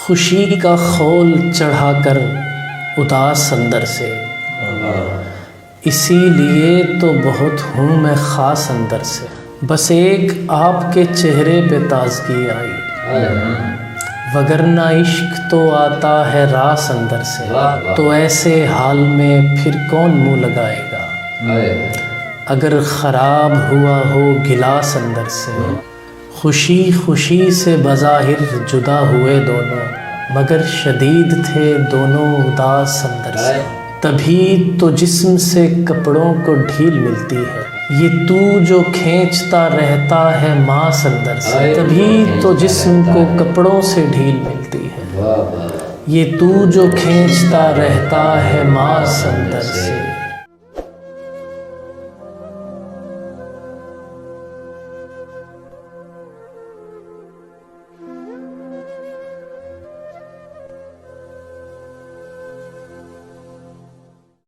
खुशी का खोल चढ़ाकर उदास अंदर से, इसीलिए तो बहुत हूँ मैं ख़ास अंदर से। बस एक आपके चेहरे पे ताज़गी आई, वगरना इश्क तो आता है रास अंदर से। तो ऐसे हाल में फिर कौन मुँह लगाएगा, अगर ख़राब हुआ हो गिलास अंदर से। खुशी खुशी से बज़ाहिर जुदा हुए दोनों, मगर शदीद थे दोनों उदास अंदर से। तभी तो जिस्म से कपड़ों को ढील मिलती है, ये तू जो खींचता रहता है मांस अंदर से। तभी तो जिस्म को कपड़ों से ढील मिलती है, ये तू जो खींचता रहता है मांस अंदर से।